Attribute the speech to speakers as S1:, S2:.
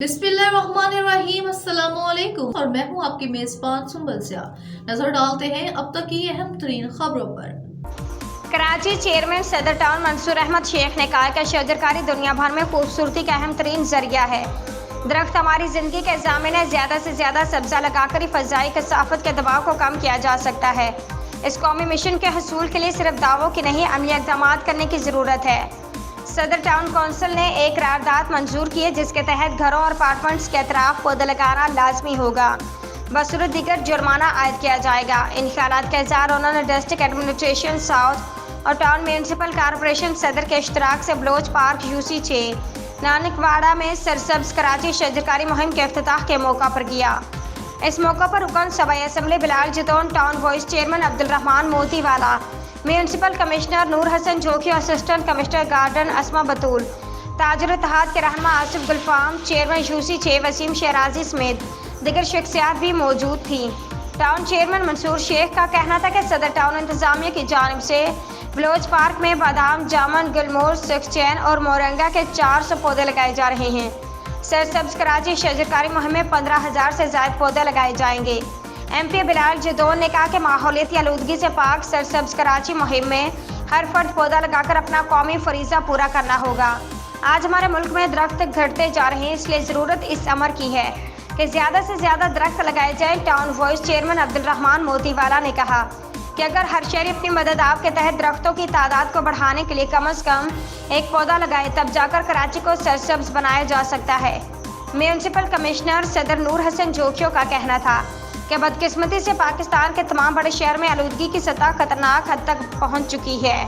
S1: बिस्मिल्लाहिर्रहमानिर्रहीम अस्सलामुअलैकुम और मैं हूं आपकी मेजबान सुंबल सिया। नजर डालते हैं अब तक की अहम तरीन खबरों पर।
S2: कराची चेयरमैन सदर टाउन मंसूर अहमद शेख ने कहा कि शजरकारी दुनिया भर में खूबसूरती का अहम तरीन जरिया है। दरख्त हमारी जिंदगी के ज़ामिन है। ज़्यादा से ज़्यादा सब्जा लगाकर ही फ़ज़ाई कसाफ़त के दबाव को कम किया जा सकता है। इस कौमी मिशन के हसूल के लिए सिर्फ दावों की नहीं, अमली इक़दाम करने की ज़रूरत है। सदर टाउन कौंसिल ने एक करारदाद मंजूर की है जिसके तहत घरों और अपार्टमेंट्स के अतराफ पौधे लगाना लाजमी होगा। बसूरत दीगर जुर्माना आयद किया जाएगा। इन ख्यालात का इज़हार उन्होंने डिस्ट्रिक्ट एडमिनिस्ट्रेशन साउथ और टाउन म्यूनसिपल कॉरपोरेशन सदर के इश्तराक से बलोच पार्क यूसी 6 नानकवाड़ा में सरसब्ज कराची शजरकारी मुहिम के इफ्तिताह के मौका पर किया। इस मौका पर रुकन सबाई assembly Bilal Jitaun, town vice chairman Abdul Rahman Motiwala, municipal commissioner Noor Hasan Jokhi, assistant commissioner garden Asma Batool, ताजर इत्तेहाद के रहनुमा आसिफ गुलफाम, चेयरमैन यूसी 6 वसीम शहराजी समेत दिगर शख्सियात भी मौजूद थीं। टाउन चेयरमैन मंसूर शेख का कहना था कि सदर टाउन इंतजामिया की जानिब से बलोच पार्क में बादाम, जामुन, गुलमोहर, सिक्सचैन और मोरंगा के 400 पौधे लगाए जा रहे हैं। सरसब्ज कराची शजरकारी मुहिम में 15,000 से ज़ायद पौधे लगाए जाएंगे। MP बिलाल जितौन ने कहा कि माहौलियाती आलूदगी से पाक सरसब्ज कराची मुहिम में हर फर्द पौधा लगाकर अपना कौमी फरीज़ा पूरा करना होगा। आज हमारे मुल्क में दरख्त घटते जा रहे हैं, इसलिए ज़रूरत इस अमर की है कि ज़्यादा से ज़्यादा दरख्त लगाए जाएँ। Town vice chairman Abdul Rahman Motiwala ने कहा कि अगर हर शहरी अपनी मदद आप के तहत दरख्तों की तादाद को बढ़ाने के लिए कम से कम एक पौधा लगाए, तब जाकर कराची को सरसब्ज बनाया जा सकता है। म्यूनसिपल कमिश्नर सदर नूर हसन जोखियों का कहना था कि बदकिस्मती से पाकिस्तान के तमाम बड़े शहर में आलूदगी की सतह खतरनाक हद तक पहुंच चुकी है।